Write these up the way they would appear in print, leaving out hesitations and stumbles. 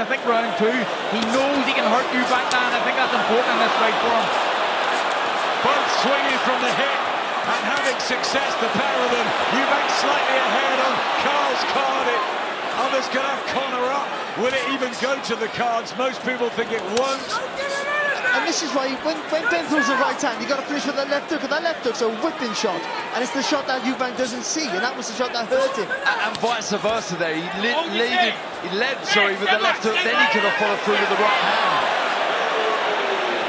I think round two, he knows he can hurt Eubank now, and I think that's important in this fight for him. Both swinging from the hip and having success, the pair of them. Eubank slightly ahead on Carl's card. Others can have Conor up. Will it even go to the cards? Most people think it won't. And this is why, when Ben throws the right hand, you've got to finish with that left hook, and that left hook's a whipping shot. And it's the shot that Eubank doesn't see, and that was the shot that hurt him. And vice versa there. He led with the left hook, then he could have followed through with the right hand.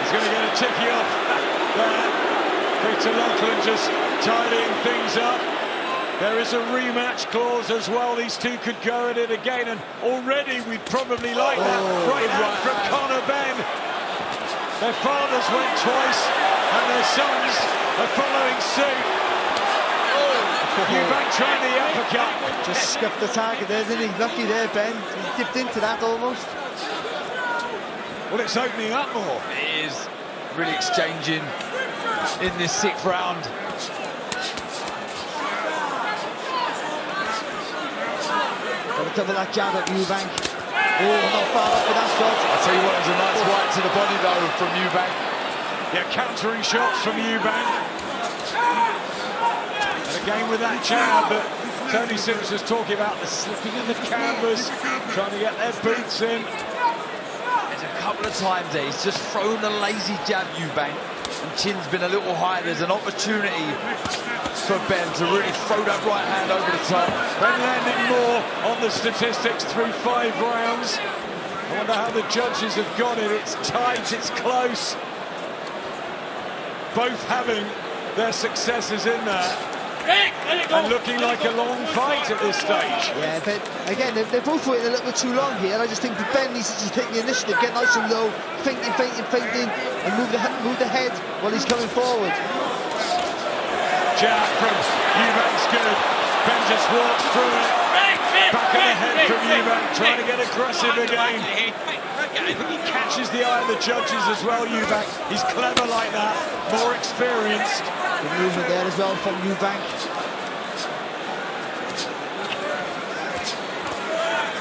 He's going to get a ticky off there. Victor Lachlan just tidying things up. There is a rematch clause as well. These two could go at it again, and already we'd probably like that right hand from Conor Benn. Their fathers went twice, and their sons are following suit. Eubank trying the uppercut. Just scuffed the target there, didn't he? Lucky there, Ben. He dipped into that almost. Well, it's opening up more. It is really exchanging in this 6th round. Got to cover that jab at Eubank. Oh, not far off with that shot. I tell you what, it was a nice right to the body though from Eubank. Yeah, countering shots from Eubank. And again with that jab that Tony Sims was talking about, the slipping of the canvas, trying to get their boots in. There's a couple of times there, he's just thrown a lazy jab, Eubank, and chin's been a little high. There's an opportunity for Ben to really throw that right hand over the top. Ben landing more on the statistics through 5 rounds. I wonder how the judges have got it. It's tight, it's close. Both having their successes in there. And looking like a long fight at this stage. Yeah, but again, they're both waiting a little bit too long here. I just think Ben needs to just take the initiative, get nice and low, feinting, and move the head while he's coming forward. Jab from Eubank's good. Ben just walks through it. Back of the head from Eubank, trying to get aggressive again. I think he catches the eye of the judges as well, Eubank. He's clever like that, more experienced. Good movement there as well from Eubank.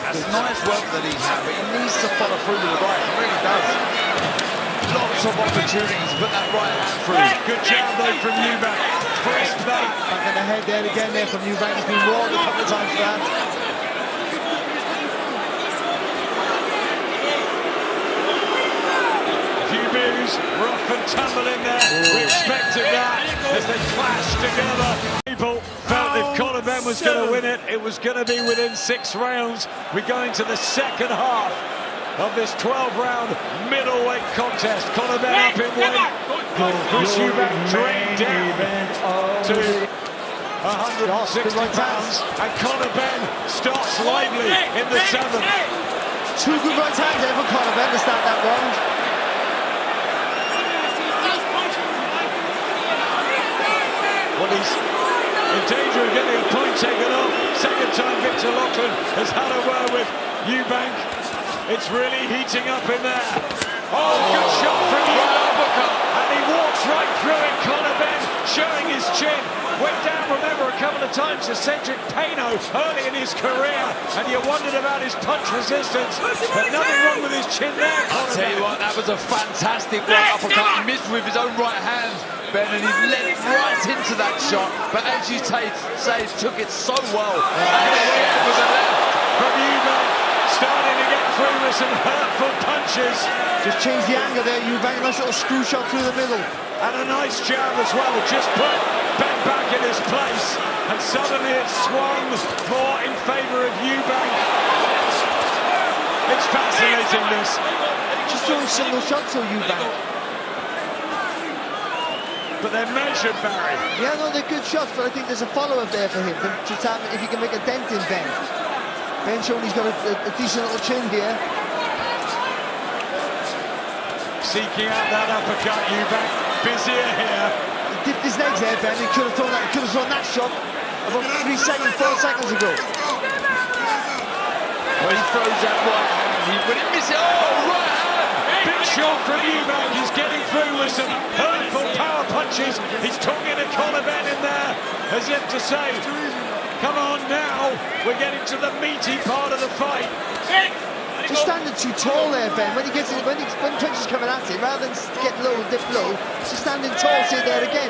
That's nice work that he's had, but he needs to follow through with the right. He really does. Lots of opportunities, but that right hand through. Good jab though from Eubank. Crisp that. Back in the head there again there from Eubank. He's been warned a couple of times for that. A few moves, rough and tumble in there. We expected that as they clashed together. People felt if Conor Benn was going to win it, it was going to be within 6 rounds. We go into the second half of this 12-round middleweight contest. Conor Benn up in weight. Chris Eubank drained down to 160 pounds. And Conor Benn starts lively in the 7th. 2 good right hands there for Conor Benn to start that round. Well, he's in danger of getting a point taken off. Second time Victor Lachlan has had a word with Eubank. It's really heating up in there. Oh, good shot from Eubank. And he walks right through it. Conor Benn showing his chin. Went down, remember, a couple of times to Cedric Payno early in his career. And you wondered about his punch resistance. But nothing wrong with his chin there, Conor I'll tell you what, that was a fantastic right uppercut. He missed with his own right hand, Ben, and he led right into that shot. But as you say, took it so well. And again with the left from Eubank, starting to get through with some hurtful punches. Just changed the angle there, Eubank. Nice little screw shot through the middle. And a nice jab as well. Just put Ben back in his place. And suddenly it swung more in favour of Eubank. It's fascinating, this. Just throwing single shots on Eubank. But they're measured, Barry. Yeah, no, they're good shots, but I think there's a follow-up there for him. Just have, if he can make a dent in Ben. Ben showing he's got a decent little chin here. Seeking out that uppercut, Eubank. Busier here. He dipped his legs there, Ben. He could have thrown that shot about 3 seconds, 4 seconds ago. Well, he throws that right hand. Will he miss it? Oh, right hand! Big shot from Eubank. He's getting through with some hurtful power punches. He's talking to Conor Benn in there, as if to say, come on now, we're getting to the meaty part of the fight. You're standing too tall there, Ben. When Punch is coming at it, rather than get low and dip low, she's standing tall, stay there again.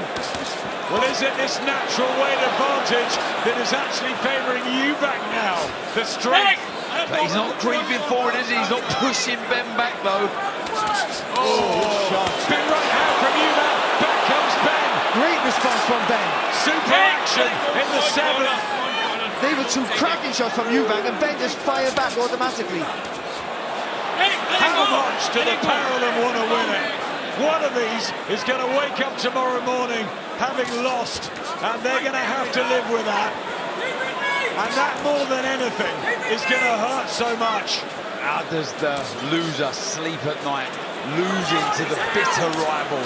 Well, is it this natural weight advantage that is actually favouring Eubank now? The strength. But he's not creeping forward, is he? He's not pushing Ben back, though. Big right hand from Eubank. Back comes Ben. Great response from Ben. Super action in the 7th. They were two cracking shots from Eubank, and Ben just fired back automatically. How much do the Paralympians want to win it? One of these is going to wake up tomorrow morning having lost, and they're going to have to live with that. And that, more than anything, is going to hurt so much. How does the loser sleep at night, losing to the bitter rival?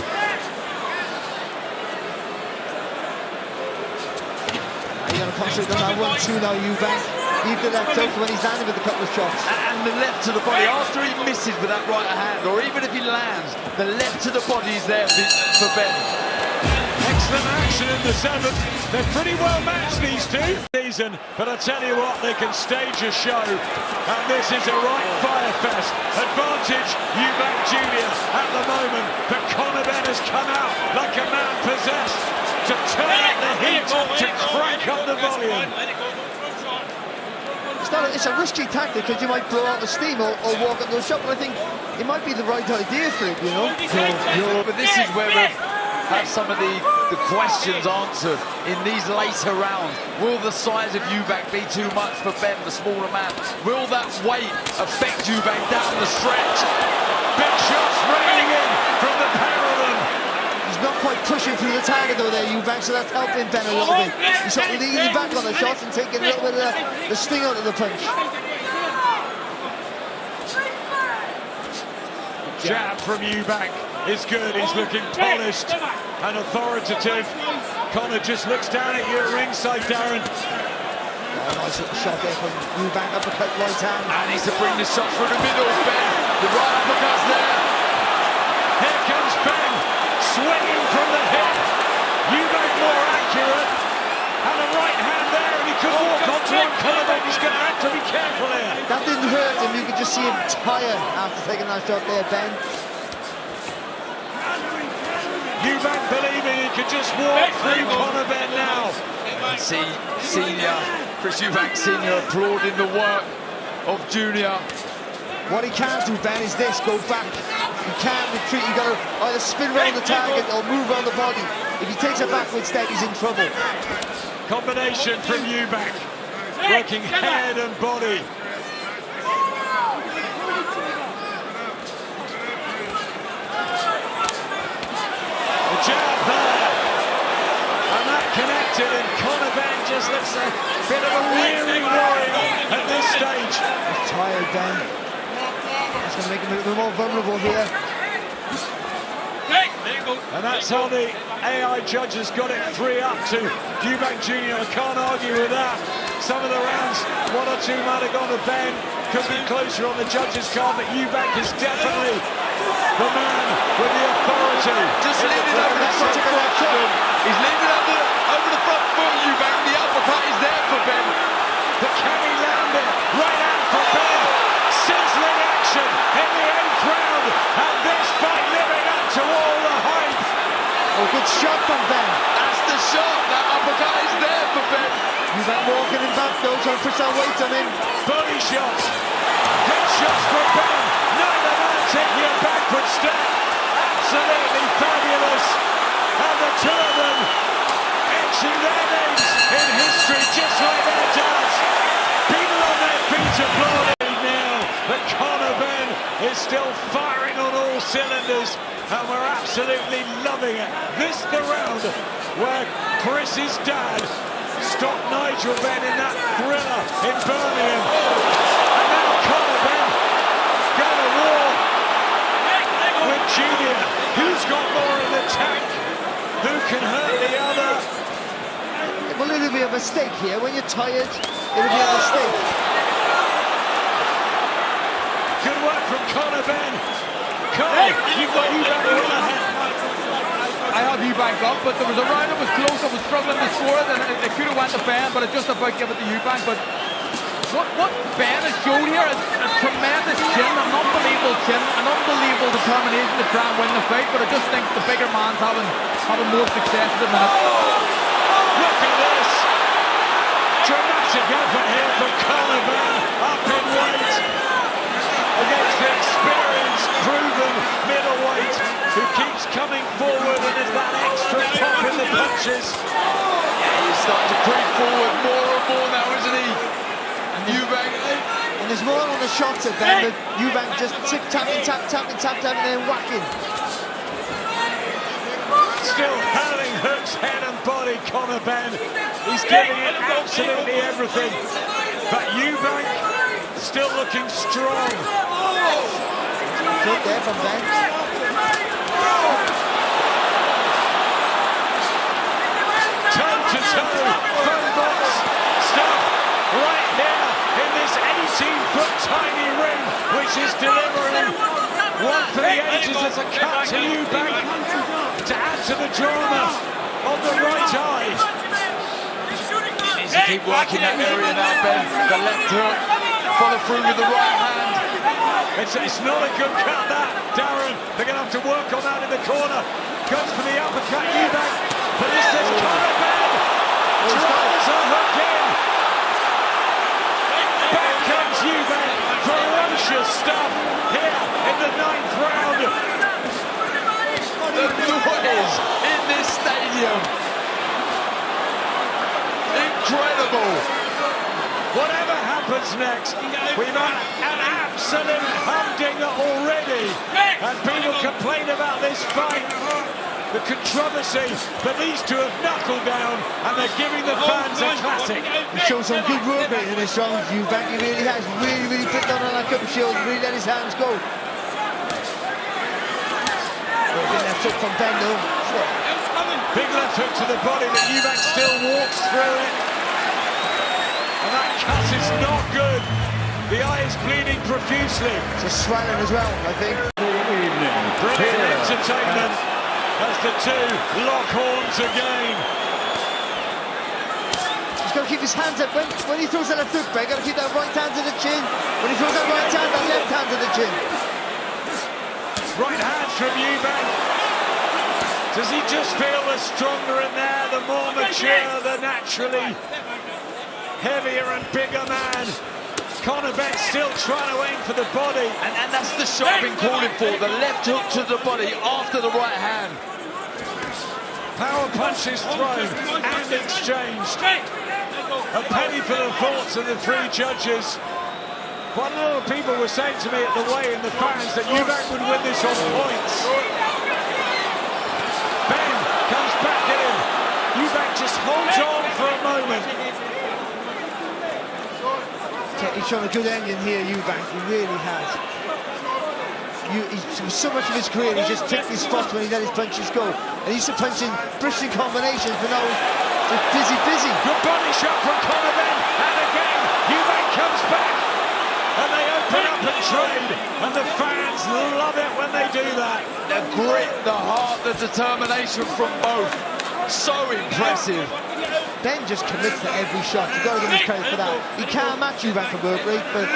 You're going to concentrate on that 1-2 now, Eubank. Leave the left over when he's landing with a couple of shots. And the left to the body, after he misses with that right hand, or even if he lands, the left to the body is there for Ben. Excellent action in the 7th. They're pretty well matched, these two. But I tell you what, they can stage a show. And this is a right fire fest. Advantage, Eubank Jr. at the moment. But Conor Benn has come out like a man possessed to turn up the heat, to crank up the volume. It's a risky tactic because you might blow out the steam or walk into a shot, but I think it might be the right idea for it, you know? But this is where we have some of the questions answered in these later rounds. Will the size of Eubank be too much for Ben, the smaller man? Will that weight affect Eubank down the stretch? Big shots raining in from the Paralympian. He's not quite pushing through the target though there, Eubank, so that's helping Ben a little bit. He's sort of leaning back on the shots and taking a little bit of the sting out of the punch. Jab from Eubank is good. He's looking polished and authoritative. Conor just looks down at you at ringside, Darren. Nice little shot there from Eubank, uppercut right hand. And he's to bring the shot through the middle, Ben. The right uppercut's there. Here comes Ben, swinging from the hip. Eubank more accurate. And a right hand there, and he could walk onto one. Conor Benn, he's going to have to be careful here. That didn't hurt him, you could just see him tired after taking that shot there, Ben. Eubank believing he could just walk through Conor Benn now. See Chris Eubank Senior applauding the work of Junior. What he can't do, Ben, is this, go back. He can't retreat, you've got to either spin around the target or move around the body. If he takes a backward step, he's in trouble. Combination from Eubank, working head and body. The jab there, and that connected, and Conor Benn just looks a bit of a weary warrior at this stage. He's tired, Ben. That's going to make him a little bit more vulnerable here. And that's how the AI judges got it 3-up to Eubank Jr. I can't argue with that. Some of the rounds, 1 or 2 might have gone to Ben. Could be closer on the judges' card, but Eubank is definitely the man with the authority. Just leaning over the front foot. He's leaning over the front foot, Eubank. The uppercut is there for Ben. But can he land it? Right out for Ben. Sizzling action in the 8th round. And this fight living up to all the hype. Oh, good shot from Ben. That's the shot. That uppercut is there for Ben. Eubank walking him back though, trying to push that weight on him. Body shots. Head shots from Ben. Neither man taking a backward step. Absolutely fabulous. And the two of them etching their names in history just like their dads. People on their feet applauding now. But Conor Benn is still firing on all cylinders. And we're absolutely loving it. This the round where Chris's dad stopped Nigel Benn in that thriller in Birmingham. And now Conor Benn going to war with Junior. Who's got more in the tank? Who can hurt the other? Well, it'll be a mistake here. When you're tired, it'll be a mistake. Good work from Conor Benn. Conor, you've got Eubank in the head. I have Eubank up, but there was a round that was close. I was struggling to score it, and it could have went to Ben, but it just about gave it to Eubank. But What Ben has shown here is a tremendous chin, an unbelievable determination to try and win the fight, but I just think the bigger man's having more success at the minute. Look at this! Dramatic effort here from Conor Benn, up in weight, against the experienced, proven middleweight, who keeps coming forward and is that extra pop in the punches. Yeah, he's starting to creep forward more and more now, isn't he? And Eubank. And there's more on the shots at Ben, but Eubank just tapping, and then whacking. Still handling hooks, head and body, Conor Benn. He's giving it absolutely everything. But Eubank still looking strong. Good there from Ben. Toe-to-toe, phone box stuff right here in this 18-foot tiny ring, which is delivering one for the ages as a cut to Eubank to add to the drama on the right eye. He needs to keep working that area now, Ben. The left hook, follow through with the right hand. It's not a good cut, that, Darren. They're going to have to work on that in the corner. Goes for the uppercut, Eubank. But this is Conor Benn. Drives a hook in. Back comes Eubank. Ferocious stuff here in the 9th round. The noise in this stadium. Incredible. Whatever happens next, we've had an absolute humdinger already. And people complain about this fight, the controversy, but these two have knuckled down and they're giving the fans a classic. He showed some good work rate in this round, Eubank. He really has. Really put down on that cup of shield, really let his hands go. Big left hook from Ben though. Big left hook to the body, but Eubank still walks through it. And that cut is not good. The eye is bleeding profusely. It's swelling as well, I think. Brilliant entertainment as the two lock horns again. He's got to keep his hands up. When he throws that left hook, Ben, got to keep that right hand to the chin. When he throws that right hand, that left hand to the chin. Right hand from Eubank. Does he just feel the stronger in there, the more mature, the naturally heavier and bigger man? Conor Benn still trying to aim for the body. And that's the shot been calling for. The left hook to the body after the right hand. Power punches thrown and exchanged. A penny for the thoughts of the three judges. Quite a lot of people were saying to me at the weigh-in, the fans, that Eubank would win this on points. Benn comes back in. Eubank just holds on for a moment. He's shown a good ending here, Eubank. He really has. So much of his career, he just picked his spots when he let his punches go. And he's punching British combinations, but now just busy. Good body shot from Conor Benn. And again, Eubank comes back. And they open up and trade. And the fans love it when they do that. The grit, the heart, the determination from both. So impressive. Ben just commits to every shot. You've got to give him credit for that. He can't match Eubank for work rate, but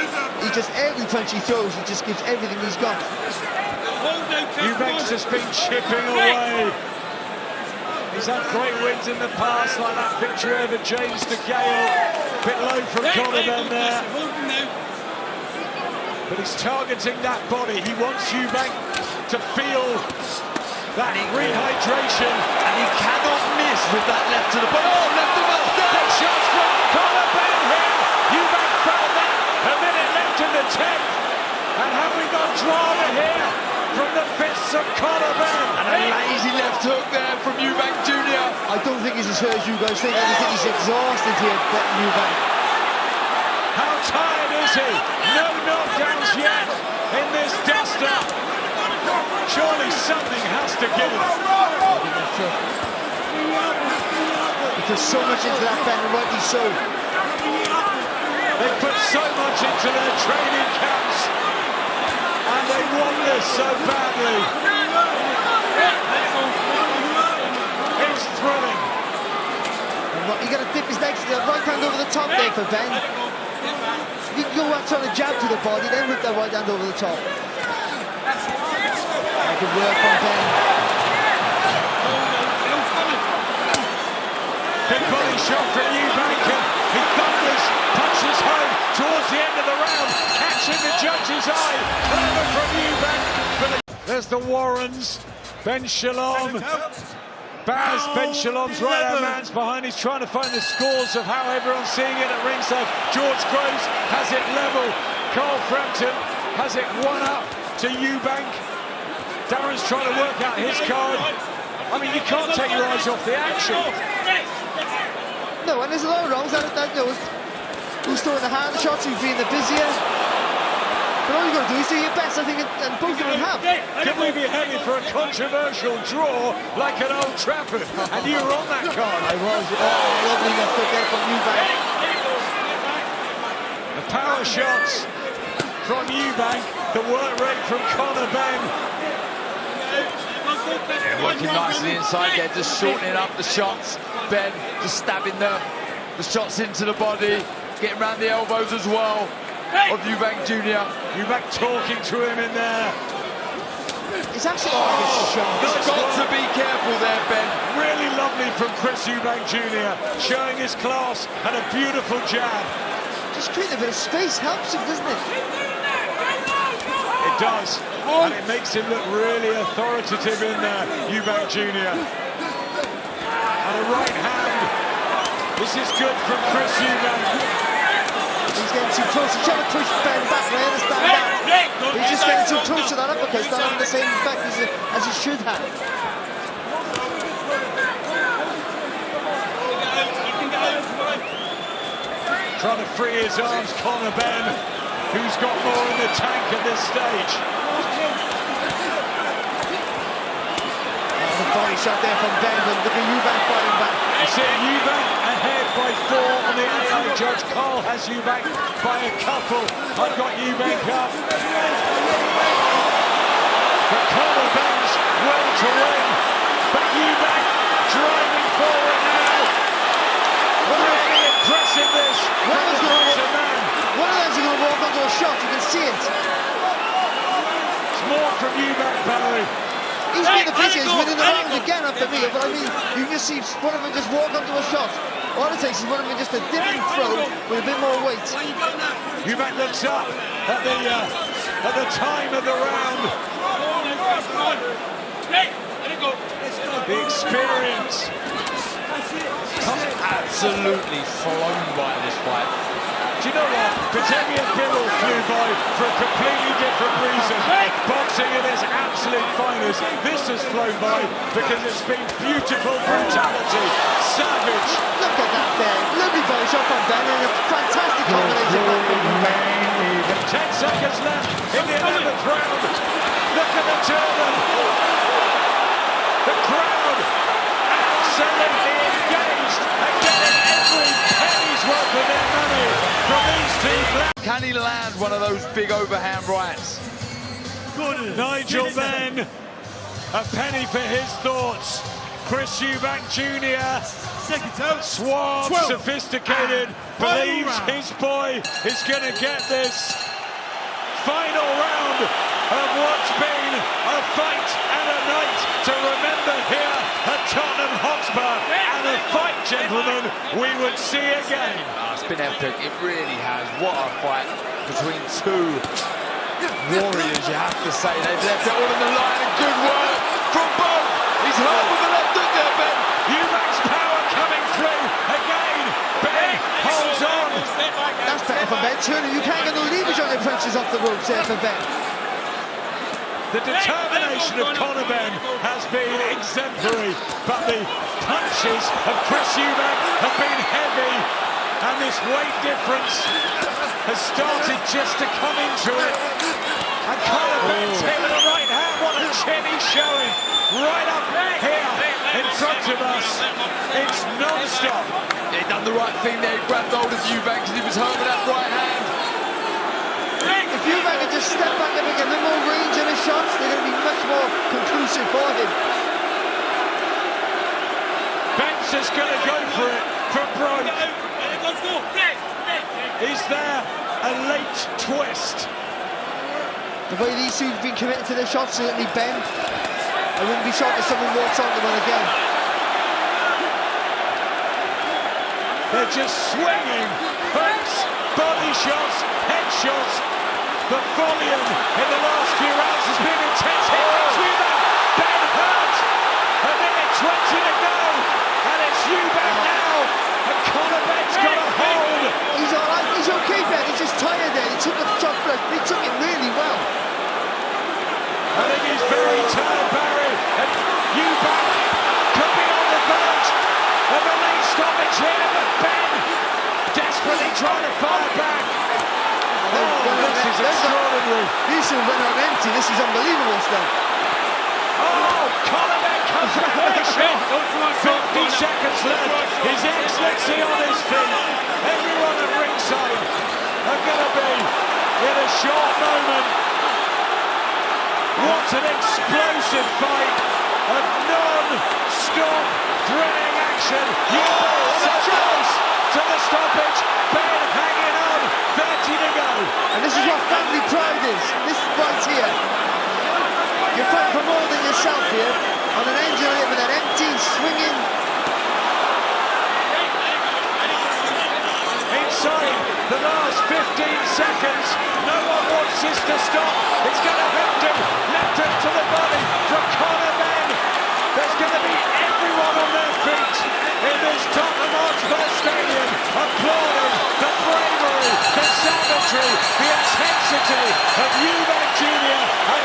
he just, every punch he throws, he just gives everything he's got. Eubank's just been chipping away. He's had great wins in the past, like that victory over James de Gale. Bit low from Conor Benn there. But he's targeting that body. He wants Eubank to feel that rehydration. And he cannot miss with that left to the body. Oh, left to the body. Big shots from Conor Benn here. Eubank found that. A minute left in the 10th. And have we got drama here from the fists of Conor Benn? And a lazy left hook there from Eubank Jr. I don't think he's as hurt as you guys think. I just think he's exhausted here, Eubank. How tired is he? No knockdowns yet in this duster. Surely something has to give. He put so much into that, Ben, and rightly so. They put so much into their training camps, and they want this so badly. It's thrilling. You got to dip his legs to the right hand over the top there for Ben. You can go out trying to jab to the body, then whip that right hand over the top. Good work from Ben. Big body shot from Eubank, and he thunders, punches home towards the end of the round, catching the judge's eye. Clever from Eubank. There's the Warrens. Ben Shalom. Baz, Ben Shalom's right-hand man's behind. He's trying to find the scores of how everyone's seeing it at ringside. George Groves has it level. Carl Frampton has it 1-up to Eubank. Darren's trying to work out his card. I mean, you can't take your eyes off the action. No, and there's a lot of wrongs. That knows who's throwing the hand shots, who's being the busier. But all you've got to do is do your best, I think, and both of them have. Can we be heading for a controversial draw like at Old Trafford? And you were on that card. I was. Oh, lovely left foot there from Eubank. The power shots from Eubank, the work rate from Conor Benn. Working nicely inside there, just shortening up the shots. Ben just stabbing the shots into the body, getting around the elbows as well of Eubank Jr. Eubank talking to him in there. It's actually like a shot. He's got to be careful there, Ben. Really lovely from Chris Eubank Jr. showing his class and a beautiful jab. Just creating a bit of space helps him, doesn't it? It does, and it makes him look really authoritative in there, Eubank Jr. And a right hand. This is good from Chris Eubank. He's getting too close. He's trying to push Ben back, I understand that. But he's just getting too close to that uppercut. It's not having the same effect as it should have. Trying to free his arms, Conor Benn, who's got more in the tank at this stage. The body shot there from Ben, but look at Eubank fighting back. You see Eubank ahead by 4 on the AI judge. Carl has Eubank by a couple. I've got Eubank up. But Conor Benn's well to win. But Eubank driving forward now. Really impressive this. One of them's going to walk onto a shot, you can see it. It's more from Eubank, Barry. He's been the busiest, he's winning the round again after me, but I mean, you can see one of them just walk onto a shot. All it takes is one of them just a different throw with a bit more weight. Eubank looks up at the time of the round. The experience. Absolutely flown by this fight. Do you know what? Potemkin Birrell flew by for a completely different reason. Boxing at its absolute finest. This has flown by because it's been beautiful brutality. Savage. Look at that there. Lovely body shot from Ben and a fantastic combination back from Eubank. 10 seconds left in the 11th round. Look at the turban. The crowd absolutely engaged and getting every penny's worth of their money from these two. Can he land one of those big overhand rights? Nigel Benn, a penny for his thoughts. Chris Eubank Jr., suave, sophisticated, believes his boy is going to get this final round of what's been a fight and a night to remember here at Tottenham Hotspur, and a fight, gentlemen, we would see again. It's been epic, it really has. What a fight between two warriors, you have to say. They've left it all on the line, and good work from both. He's hurt with the left hook there, Ben. Eubank's power coming through again. Ben holds on. That's better for Ben. Turner, you can't get no leverage on your punches off the ropes there for Ben. The determination of Conor Benn has been exemplary, but the punches of Chris Eubank have been heavy, and this weight difference has started just to come into it. And Conor Benn's hit with a right hand. What a chin he's showing right up here in front of us. It's non-stop. He done the right thing there. He grabbed hold of Eubank because he was hurt with that right hand. If Eubank had just stepped back and get a little more range in his shots, they're going to be much more conclusive for him. Ben's just going to go for it, for broke. Is there a late twist? The way these two have been committed to their shots, certainly Ben. I wouldn't be shocked if someone walks onto one again. They're just swinging, hooks, body shots, head shots. The volume in the last few rounds has been intense. Here comes Eubank. Ben hurt. A minute 20 to go. And it's Eubank now. And Conor Benn's got a hold. He's all right. He's okay, Ben. He's just tired there. He took the shot first, but he took it really well. I think he's very tired, Barry. And Eubank could be on the verge of a late stoppage here, but Ben desperately trying to fire back. This is extraordinary. These two went on empty. This is unbelievable stuff. Oh, Conor Benn comes back with a shot. 50 seconds left. His excellency on his feet. Everyone at ringside are going to be in a short moment. What an explosive fight of non-stop thrilling action. Eubank so close to the stoppage. Ben hanging on. 30 to go. And this is what family pride is. This is right here. You're fighting for more than yourself here. On an engine on it with an empty, swinging. Inside the last 15 seconds. No one wants this to stop. It's going to have to. Left it to the body from Conor Benn. There's going to be everyone on their feet in this Tottenham Hotspur Stadium applauding the bravery, the savagery, the intensity of Eubank Jr. and